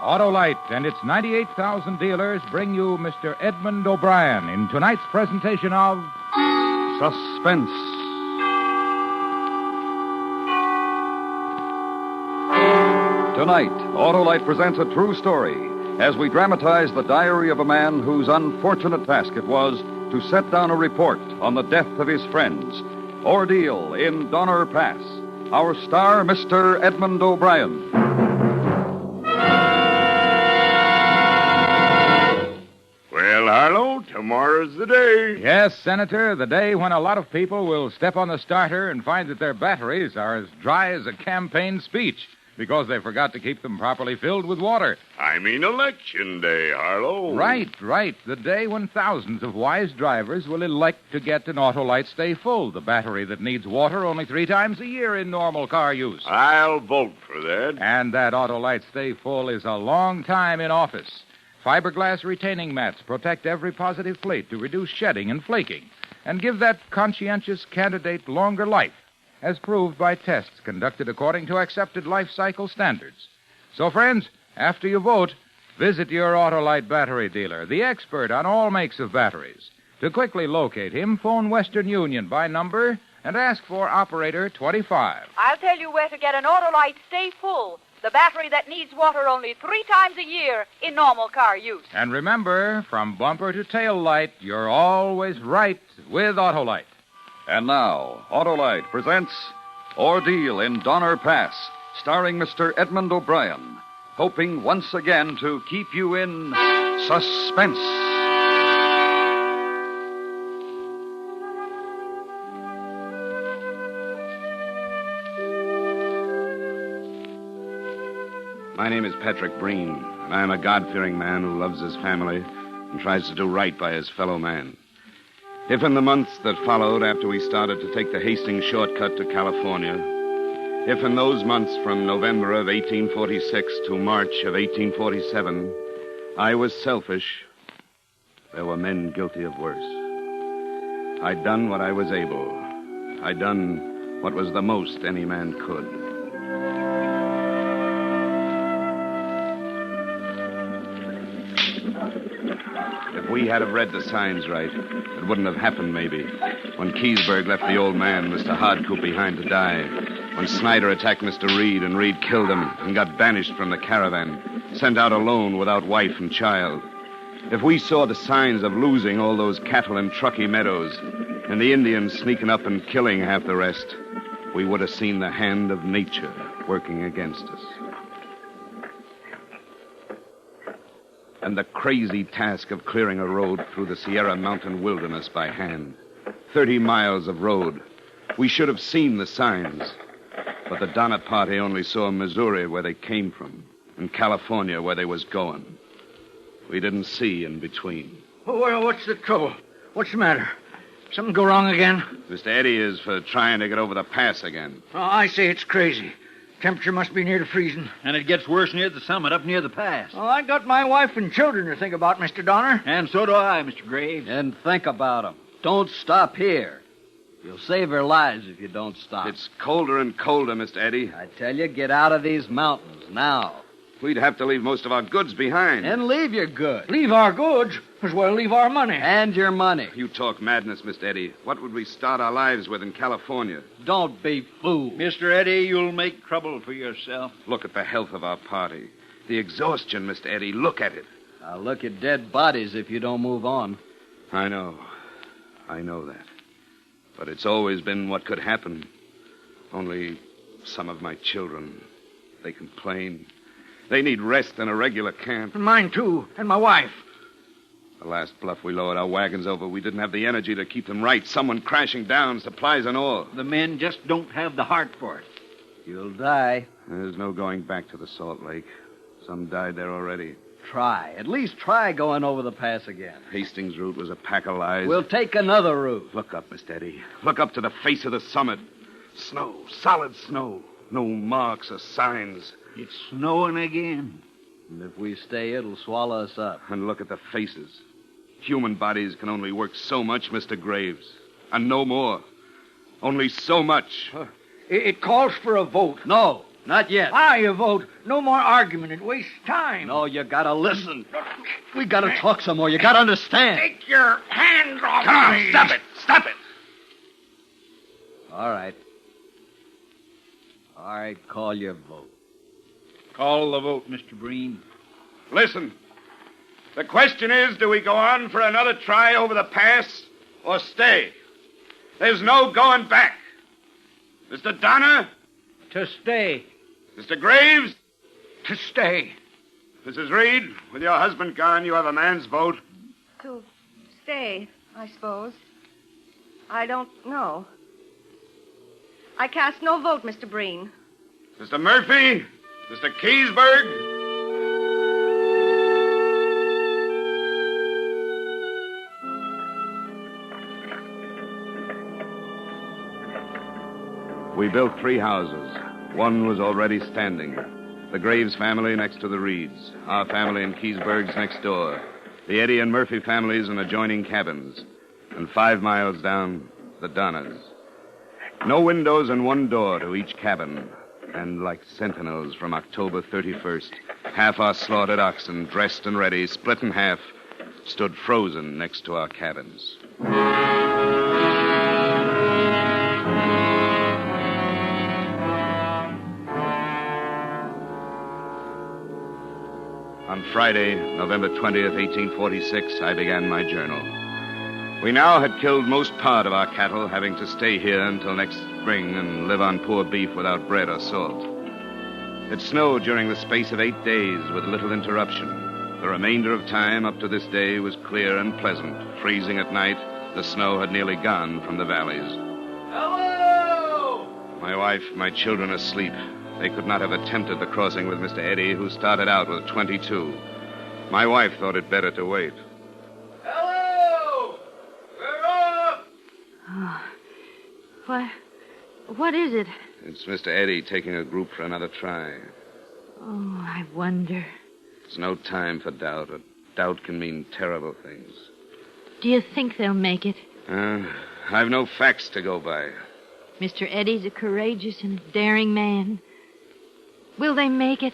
Autolite and its 98,000 dealers bring you Mr. Edmund O'Brien in tonight's presentation of Suspense. Tonight, Autolite presents a true story as we dramatize the diary of a man whose unfortunate task it was to set down a report on the death of his friends. Ordeal in Donner Pass. Our star, Mr. Edmund O'Brien. Well, Harlow, tomorrow's the day. Yes, Senator, the day when a lot of people will step on the starter and find that their batteries are as dry as a campaign speech because they forgot to keep them properly filled with water. I mean Election Day, Harlow. Right. The day when thousands of wise drivers will elect to get an Autolite Stay Full, the battery that needs water only 3 times a year in normal car use. I'll vote for that. And that Autolite Stay Full is a long time in office. Fiberglass retaining mats protect every positive plate to reduce shedding and flaking and give that conscientious candidate longer life, as proved by tests conducted according to accepted life cycle standards. So, friends, after you vote, visit your Autolite battery dealer, the expert on all makes of batteries. To quickly locate him, phone Western Union by number and ask for Operator 25. I'll tell you where to get an Autolite Stay Full, the battery that needs water only 3 times a year in normal car use. And remember, from bumper to tail light, you're always right with Autolite. And now, Autolite presents Ordeal in Donner Pass, starring Mr. Edmund O'Brien, hoping once again to keep you in suspense. My name is Patrick Breen, and I am a God-fearing man who loves his family and tries to do right by his fellow man. If in the months that followed after we started to take the Hastings shortcut to California, if in those months from November of 1846 to March of 1847, I was selfish, there were men guilty of worse. I'd done what I was able. I'd done what was the most any man could. If we had have read the signs right, it wouldn't have happened, maybe. When Keysburg left the old man, Mr. Hardcoop, behind to die. When Snyder attacked Mr. Reed, and Reed killed him and got banished from the caravan, sent out alone without wife and child. If we saw the signs of losing all those cattle in Truckee Meadows, and the Indians sneaking up and killing half the rest, we would have seen the hand of nature working against us. And the crazy task of clearing a road through the Sierra Mountain wilderness by hand. 30 miles of road. We should have seen the signs. But the Donner Party only saw Missouri where they came from, and California where they was going. We didn't see in between. Well, what's the trouble? What's the matter? Something go wrong again? Mr. Eddie is for trying to get over the pass again. Oh, I say it's crazy. Temperature must be near to freezing. And it gets worse near the summit, up near the pass. Oh, I got my wife and children to think about, Mr. Donner. And so do I, Mr. Graves. And think about them. Don't stop here. You'll save their lives if you don't stop. It's colder and colder, Mr. Eddie. I tell you, get out of these mountains now. We'd have to leave most of our goods behind. And leave your goods. Leave our goods? As well leave our money. And your money. You talk madness, Mr. Eddie. What would we start our lives with in California? Don't be fooled. Mr. Eddie, you'll make trouble for yourself. Look at the health of our party. The exhaustion, Mr. Eddie. Look at it. I'll look at dead bodies if you don't move on. I know that. But it's always been what could happen. Only some of my children, they complain. They need rest in a regular camp. And mine, too. And my wife. The last bluff we lowered our wagons over, we didn't have the energy to keep them right. Someone crashing down, supplies and all. The men just don't have the heart for it. You'll die. There's no going back to the Salt Lake. Some died there already. Try. At least try going over the pass again. Hastings' route was a pack of lies. We'll take another route. Look up, Mr. Eddie. Look up to the face of the summit. Snow. Solid snow. No marks or signs. It's snowing again. And if we stay, it'll swallow us up. And look at the faces. Human bodies can only work so much, Mr. Graves. And no more. Only so much. It calls for a vote. No. Not yet. Now you vote. No more argument. It wastes time. No, you gotta listen. We gotta talk some more. You gotta understand. Take your hands off Come on, me. stop it. Stop it. All right. All right, call your vote. Call the vote, Mr. Breen. Listen. The question is, do we go on for another try over the pass or stay? There's no going back. Mr. Donner? To stay. Mr. Graves? To stay. Mrs. Reed, with your husband gone, you have a man's vote. To stay, I suppose. I don't know. I cast no vote, Mr. Breen. Mr. Murphy? Mr. Keysburg? We built 3 houses. One was already standing. The Graves family next to the Reeds. Our family in Keysburg's next door. The Eddy and Murphy families in adjoining cabins. And 5 miles down, the Donners. No windows and 1 door to each cabin. And like sentinels from October 31st, half our slaughtered oxen, dressed and ready, split in half, stood frozen next to our cabins. On Friday, November 20th, 1846, I began my journal. We now had killed most part of our cattle, having to stay here until next spring and live on poor beef without bread or salt. It snowed during the space of 8 days with little interruption. The remainder of time up to this day was clear and pleasant. Freezing at night, the snow had nearly gone from the valleys. Hello! My wife, my children asleep. They could not have attempted the crossing with Mr. Eddy, who started out with 22. My wife thought it better to wait. Hello! We're up! Oh, what is it? It's Mr. Eddy taking a group for another try. Oh, I wonder. It's no time for doubt. Doubt can mean terrible things. Do you think they'll make it? I've no facts to go by. Mr. Eddy's a courageous and daring man. Will they make it?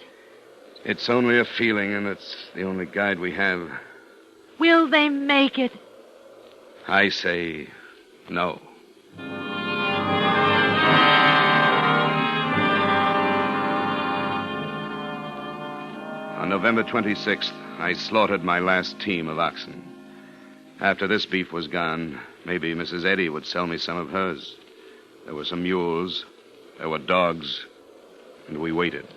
It's only a feeling, and it's the only guide we have. Will they make it? I say no. On November 26th, I slaughtered my last team of oxen. After this beef was gone, maybe Mrs. Eddy would sell me some of hers. There were some mules, there were dogs, and we waited.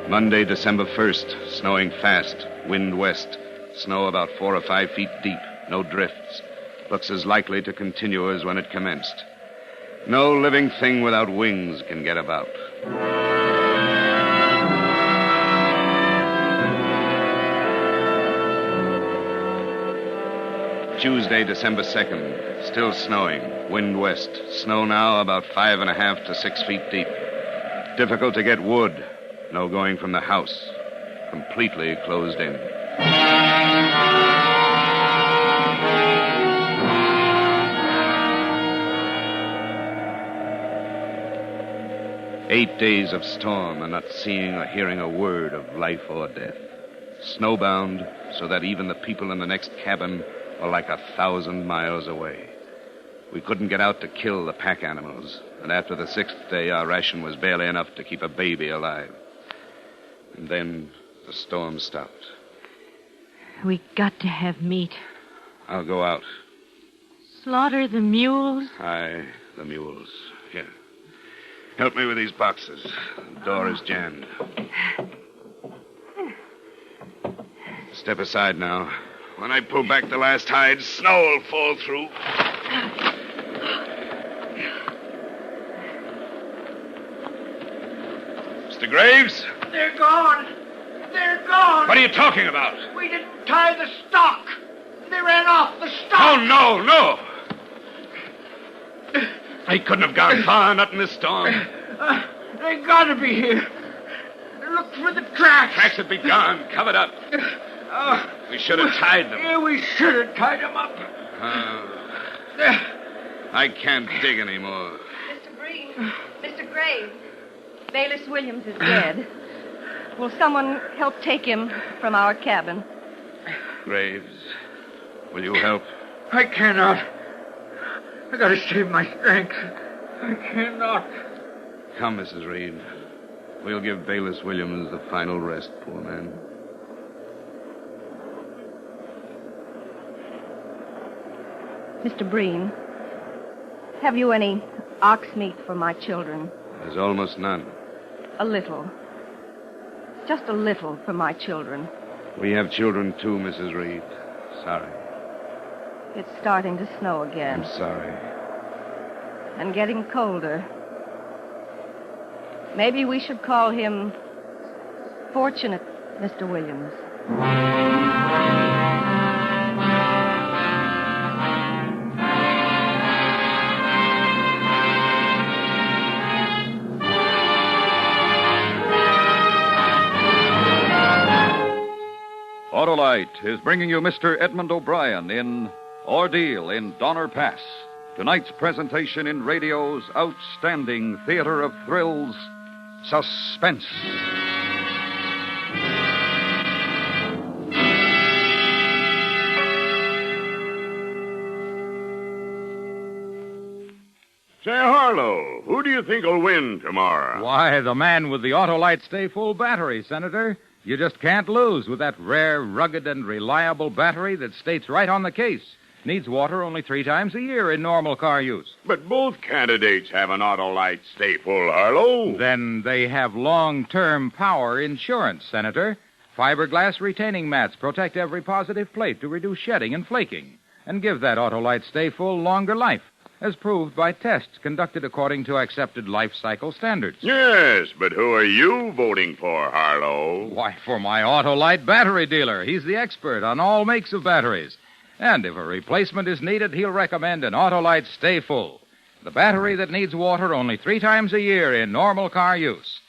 Monday, December 1st, snowing fast, wind west, snow about 4 or 5 feet deep, no drifts. Looks as likely to continue as when it commenced. No living thing without wings can get about. Tuesday, December 2nd, still snowing, wind west, snow now about 5.5 to 6 feet deep. Difficult to get wood, no going from the house, completely closed in. Eight days of storm and not seeing or hearing a word of life or death. Snowbound, so that even the people in the next cabin were like 1,000 miles away. We couldn't get out to kill the pack animals, and after the 6th day, our ration was barely enough to keep a baby alive. And then the storm stopped. We got to have meat. I'll go out. Slaughter the mules? Aye, the mules. Here. Help me with these boxes. The door is jammed. Step aside now. When I pull back the last hide, snow will fall through. Mr. Graves? They're gone. They're gone. What are you talking about? We didn't tie the stock. They ran off the stock. Oh, no. They couldn't have gone far, not in this storm. They gotta be here. Look for the tracks. Tracks would be gone, covered up. We should have tied them. Yeah, we should have tied them up. I can't dig anymore. Mr. Breen, Mr. Graves, Bayless Williams is dead. Will someone help take him from our cabin? Graves, will you help? I cannot. I gotta save my strength. I cannot. Come, Mrs. Reed. We'll give Bayless Williams the final rest, poor man. Mr. Breen, have you any ox meat for my children? There's almost none. A little. Just a little for my children. We have children, too, Mrs. Reed. Sorry. It's starting to snow again. I'm sorry. And getting colder. Maybe we should call him Fortunate Mr. Williams. Autolite is bringing you Mr. Edmund O'Brien in Ordeal in Donner Pass. Tonight's presentation in radio's outstanding theater of thrills, Suspense. Say, Harlow, who do you think will win tomorrow? Why, the man with the Autolite Stay Full battery, Senator. You just can't lose with that rare, rugged, and reliable battery that states right on the case. Needs water only 3 times a year in normal car use. But both candidates have an Autolite Stay Full, Harlow. Then they have long-term power insurance, Senator. Fiberglass retaining mats protect every positive plate to reduce shedding and flaking and give that Autolite Stay Full longer life, as proved by tests conducted according to accepted life cycle standards. Yes, but who are you voting for, Harlow? Why, for my Autolite battery dealer. He's the expert on all makes of batteries. And if a replacement is needed, he'll recommend an Autolite Stay Full, the battery that needs water only 3 times a year in normal car use.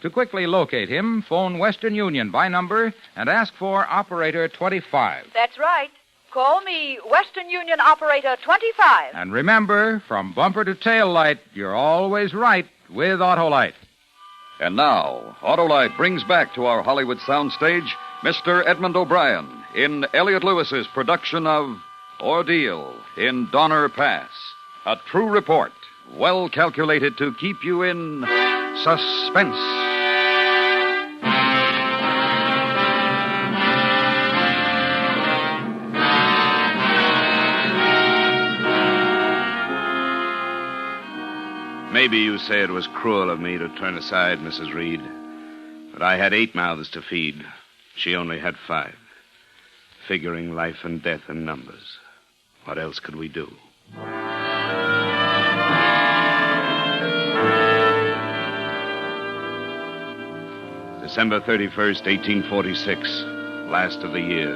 To quickly locate him, phone Western Union by number and ask for Operator 25. That's right. Call me Western Union Operator 25. And remember, from bumper to tail light, you're always right with Autolite. And now, Autolite brings back to our Hollywood soundstage Mr. Edmund O'Brien in Elliot Lewis's production of Ordeal in Donner Pass. A true report, well calculated to keep you in suspense. Maybe you say it was cruel of me to turn aside, Mrs. Reed. But I had 8 mouths to feed. She only had 5. Figuring life and death in numbers. What else could we do? December 31st, 1846. Last of the year.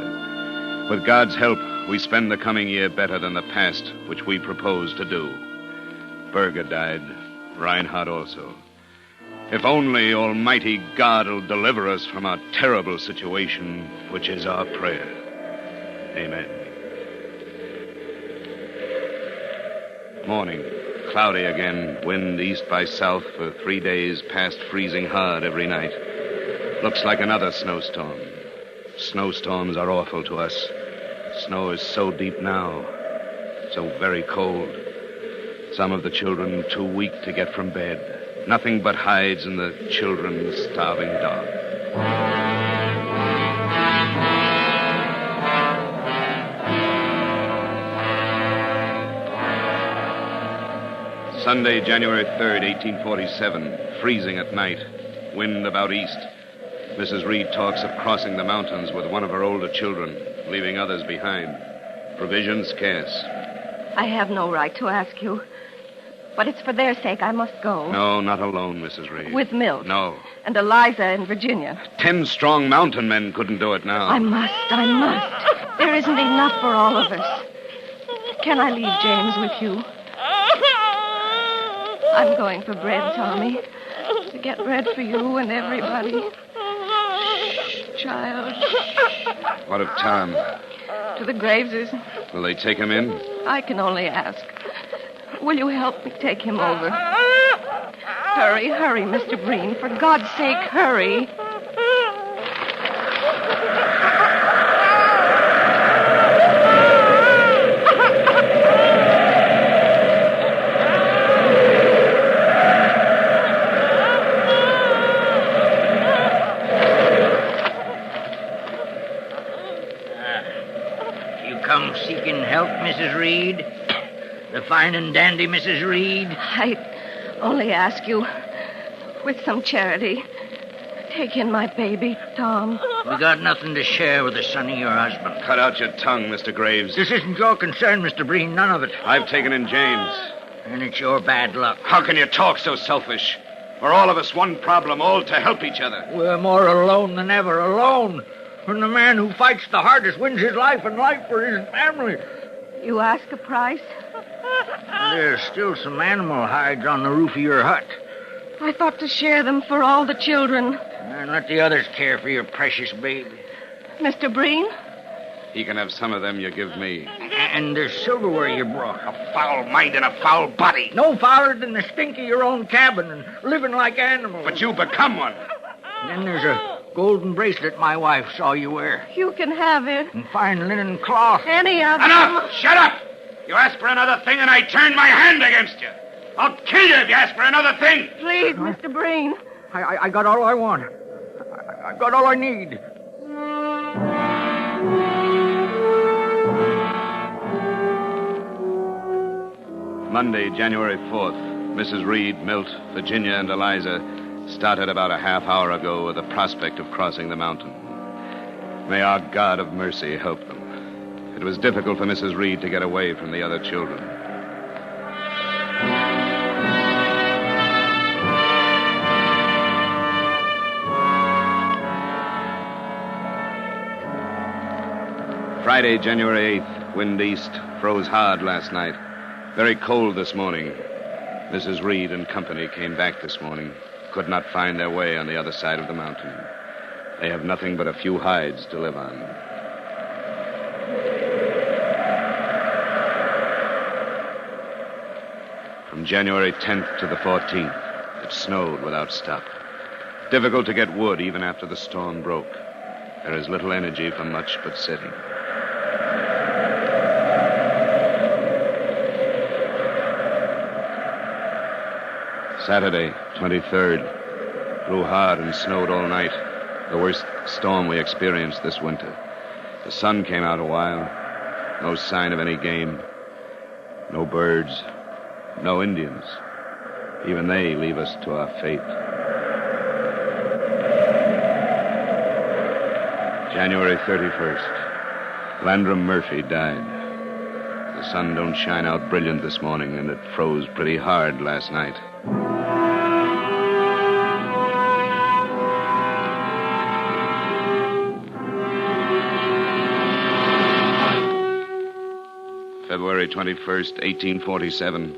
With God's help, we spend the coming year better than the past, which we propose to do. Berger died. Reinhardt also. If only Almighty God will deliver us from our terrible situation, which is our prayer. Amen. Morning. Cloudy again. Wind east by south for 3 days, past freezing hard every night. Looks like another snowstorm. Snowstorms are awful to us. Snow is so deep now. So very cold. Some of the children too weak to get from bed. Nothing but hides and the children's starving dog. Sunday, January 3rd, 1847. Freezing at night. Wind about east. Mrs. Reed talks of crossing the mountains with one of her older children, leaving others behind. Provisions scarce. I have no right to ask you. But it's for their sake I must go. No, not alone, Mrs. Reed. With Milt. No. And Eliza and Virginia. 10 strong mountain men couldn't do it now. I must. There isn't enough for all of us. Can I leave James with you? I'm going for bread, Tommy. To get bread for you and everybody. Shh, child. Shh. What of Tom? To the Graveses. Will they take him in? I can only ask. Will you help me take him over? Hurry, hurry, Mr. Breen. For God's sake, hurry. Come seeking help, Mrs. Reed? The fine and dandy Mrs. Reed? I only ask you, with some charity, take in my baby, Tom. We got nothing to share with the son of your husband. Cut out your tongue, Mr. Graves. This isn't your concern, Mr. Breen, none of it. I've taken in James. And it's your bad luck. How can you talk so selfish? We're all of us one problem, all to help each other. We're more alone than ever, alone. When the man who fights the hardest wins his life and life for his family. You ask a price? There's still some animal hides on the roof of your hut. I thought to share them for all the children. And let the others care for your precious baby. Mr. Breen? He can have some of them you give me. And there's silverware you brought. A foul mind and a foul body. No fouler than the stink of your own cabin and living like animals. But you become one. And then there's a golden bracelet my wife saw you wear. You can have it. And fine linen cloth. Any of them. Enough! Shut up! You ask for another thing and I turn my hand against you. I'll kill you if you ask for another thing. Please, Mr. Breen. I got all I want. I got all I need. Monday, January 4th. Mrs. Reed, Milt, Virginia, and Eliza started about a half hour ago with the prospect of crossing the mountain. May our God of mercy help them. It was difficult for Mrs. Reed to get away from the other children. Friday, January 8th. Wind east. Froze hard last night. Very cold this morning. Mrs. Reed and company came back this morning. Could not find their way on the other side of the mountain. They have nothing but a few hides to live on. From January 10th to the 14th, it snowed without stop. Difficult to get wood even after the storm broke. There is little energy for much but sitting. Saturday, 23rd. Blew hard and snowed all night. The worst storm we experienced this winter. The sun came out a while. No sign of any game. No birds. No Indians. Even they leave us to our fate. January 31st. Landrum Murphy died. The sun don't shine out brilliant this morning, and it froze pretty hard last night. February 21st, 1847.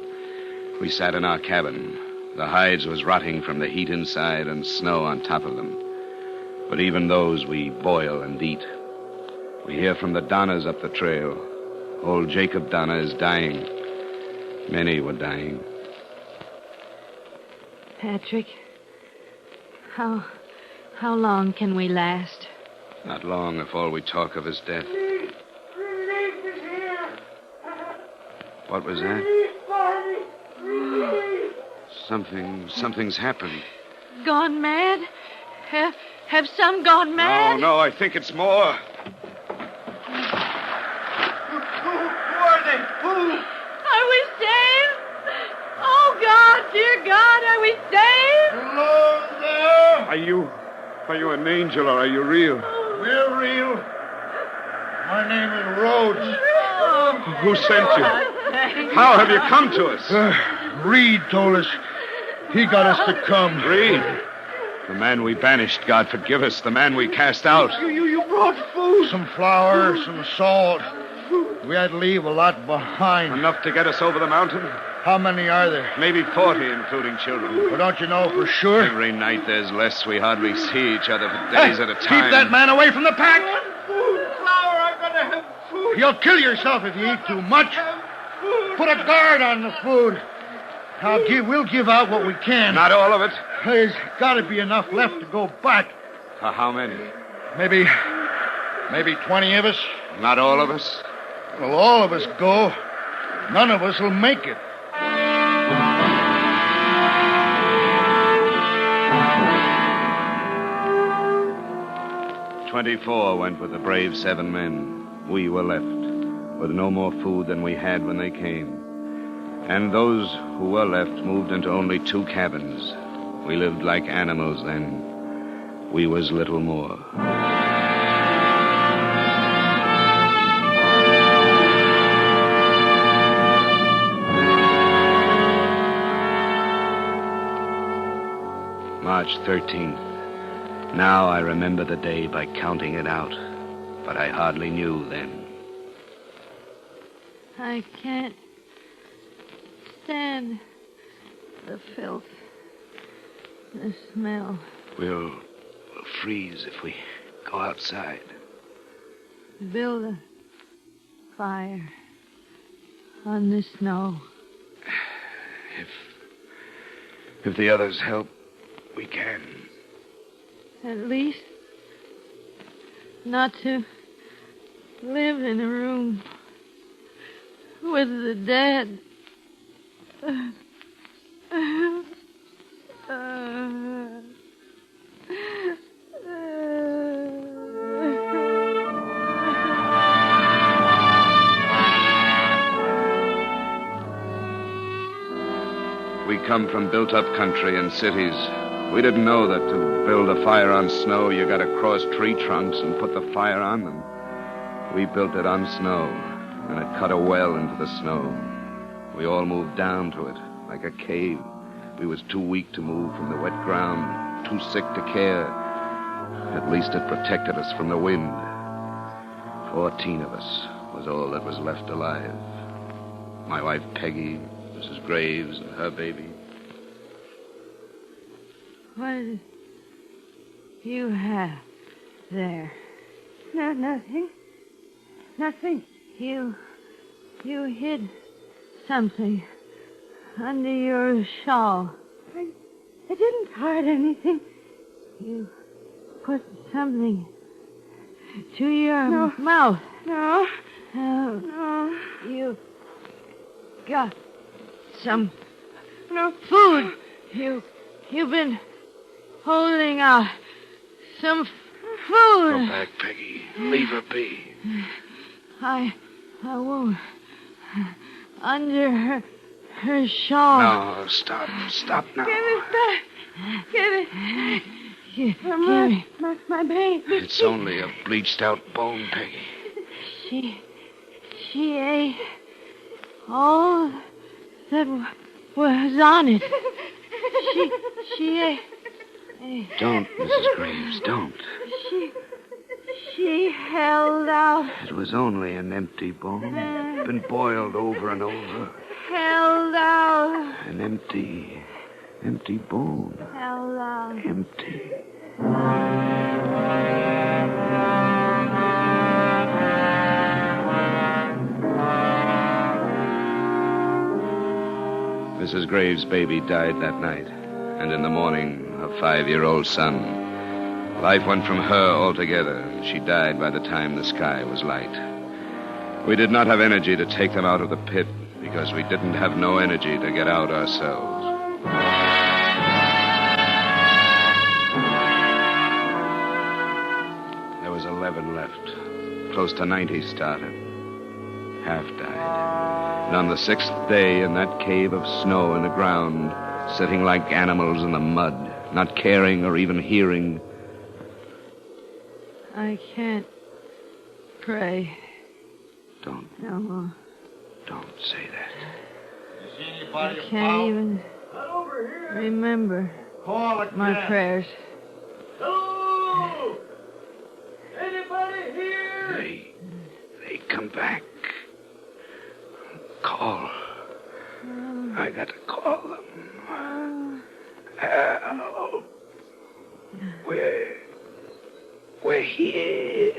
We sat in our cabin. The hides was rotting from the heat inside and snow on top of them. But even those we boil and eat. We hear from the Donnas up the trail. Old Jacob Donna is dying. Many were dying. Patrick, how long can we last? Not long if all we talk of is death. What was that? Something's happened. Gone mad? Have some gone mad? No, I think it's more. Who are they? Who? Are we saved? Oh, God, dear God, are we saved? Hello there. Are you an angel or are you real? We're real. My name is Rhodes. Who sent you? How have you come to us? Reed told us. He got us to come. Reed? The man we banished, God forgive us. The man we cast out. You brought food. Some flour, some salt. We had to leave a lot behind. Enough to get us over the mountain? How many are there? Maybe 40, including children. Well, don't you know for sure? Every night there's less. We hardly see each other for days at a time. Keep that man away from the pack. You'll kill yourself if you eat too much. Put a guard on the food. We'll give out what we can. Not all of it. There's got to be enough left to go back. For how many? Maybe 20 of us. Not all of us? Well, all of us go. None of us will make it. "24 went with the brave 7 men. We were left with no more food than we had when they came. And those who were left moved into only 2 cabins. We lived like animals then. We was little more. March 13th. Now I remember the day by counting it out, but I hardly knew then. I can't stand the filth, the smell. We'll freeze if we go outside. Build a fire on the snow. If the others help, we can. At least not to live in a room with the dead. We come from built-up country and cities. We didn't know that to build a fire on snow, you got to cross tree trunks and put the fire on them. We built it on snow, and it cut a well into the snow. We all moved down to it, like a cave. We was too weak to move from the wet ground, too sick to care. At least it protected us from the wind. 14 of us was all that was left alive. My wife, Peggy, Mrs. Graves, and her baby. What did you have there? No, nothing. Nothing. You hid something under your shawl. I didn't hide anything. You put something to your mouth. No. No. You got some food. You've been holding out some food. Go back, Peggy. Leave her be. I won't. Under her shawl. No, stop now. Give it back. Give it. Give me. My baby. It's only a bleached out bone, Peggy. She ate all that was on it. She ate. Don't, Mrs. Graves, don't. She held out. It was only an empty bone. Been boiled over and over. Held out. An empty bone. Held out. Empty. Mrs. Graves' baby died that night, and in the morning, her 5-year-old son. Life went from her altogether, and she died by the time the sky was light. We did not have energy to take them out of the pit because we didn't have no energy to get out ourselves. There was 11 left. Close to 90 started. Half died. And on the 6th day, in that cave of snow in the ground, sitting like animals in the mud, not caring or even hearing. I can't pray. Don't. No. Don't say that. I can't even remember my prayers. Hello! Anybody here? They come back. Call. I got to call them. Help. We're here.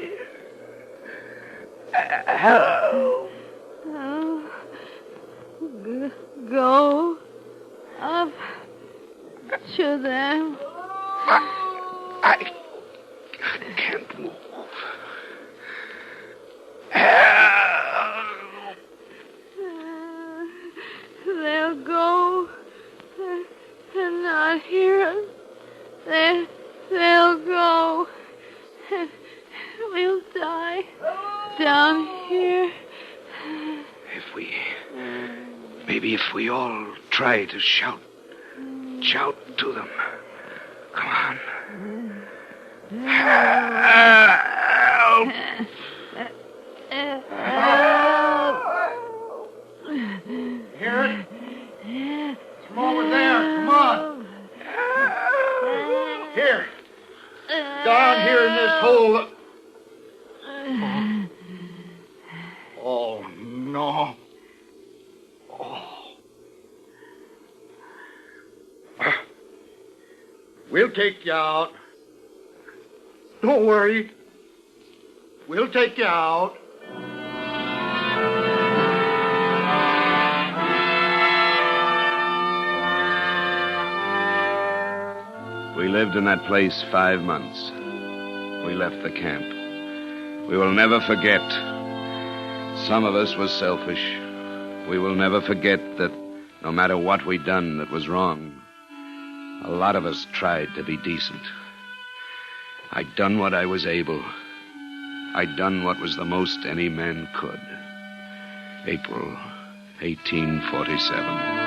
Go up to them. I can't move. They'll go and not hear us. They'll go. We'll die down here. Maybe if we all try to shout to them. Come on. Help! Hear it? It's from over there. Come on. Here. Down here in this hole. Oh, no. We'll take you out. Don't worry. We'll take you out. We lived in that place 5 months. We left the camp. We will never forget. Some of us was selfish. We will never forget that no matter what we done that was wrong, a lot of us tried to be decent. I done what I was able. I done what was the most any man could. April 1847.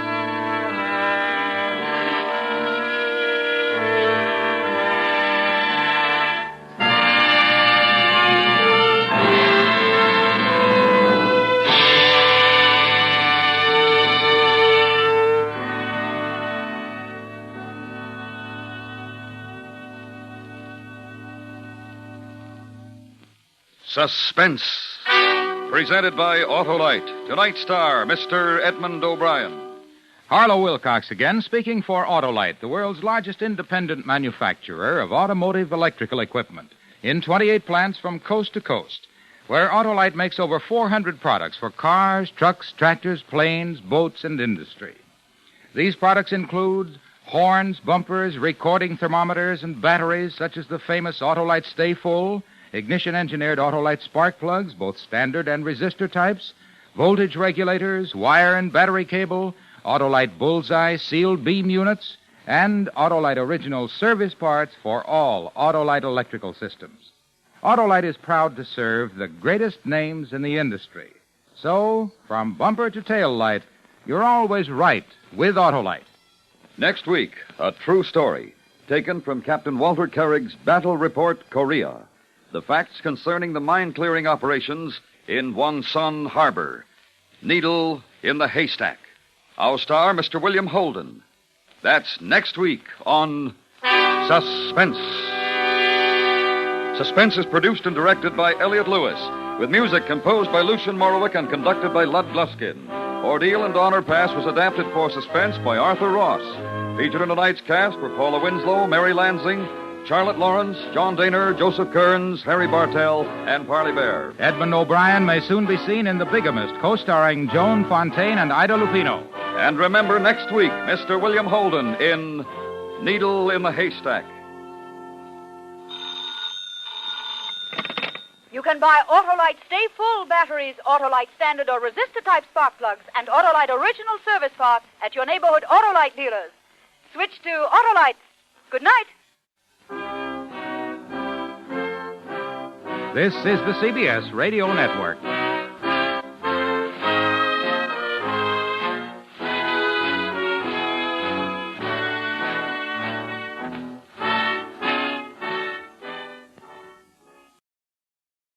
Suspense, presented by Autolite. Tonight's star, Mr. Edmund O'Brien. Harlow Wilcox again, speaking for Autolite, the world's largest independent manufacturer of automotive electrical equipment, in 28 plants from coast to coast, where Autolite makes over 400 products for cars, trucks, tractors, planes, boats, and industry. These products include horns, bumpers, recording thermometers, and batteries such as the famous Autolite Stay Full, ignition-engineered Autolite spark plugs, both standard and resistor types, voltage regulators, wire and battery cable, Autolite Bullseye sealed beam units, and Autolite original service parts for all Autolite electrical systems. Autolite is proud to serve the greatest names in the industry. So, from bumper to tail light, you're always right with Autolite. Next week, a true story taken from Captain Walter Kerrig's Battle Report, Korea. The facts concerning the mine-clearing operations in Wonsan Harbor. Needle in the haystack. Our star, Mr. William Holden. That's next week on Suspense. Suspense is produced and directed by Elliot Lewis, with music composed by Lucian Morowick and conducted by Lud Gluskin. Ordeal and Honor Pass was adapted for Suspense by Arthur Ross. Featured in tonight's cast were Paula Winslow, Mary Lansing, Charlotte Lawrence, John Daner, Joseph Kearns, Harry Bartell, and Parley Bear. Edmund O'Brien may soon be seen in The Bigamist, co-starring Joan Fontaine and Ida Lupino. And remember, next week, Mr. William Holden in Needle in the Haystack. You can buy Autolite Stay Full batteries, Autolite standard or resistor type spark plugs, and Autolite original service parts at your neighborhood Autolite dealers. Switch to Autolite. Good night. This is the CBS Radio Network.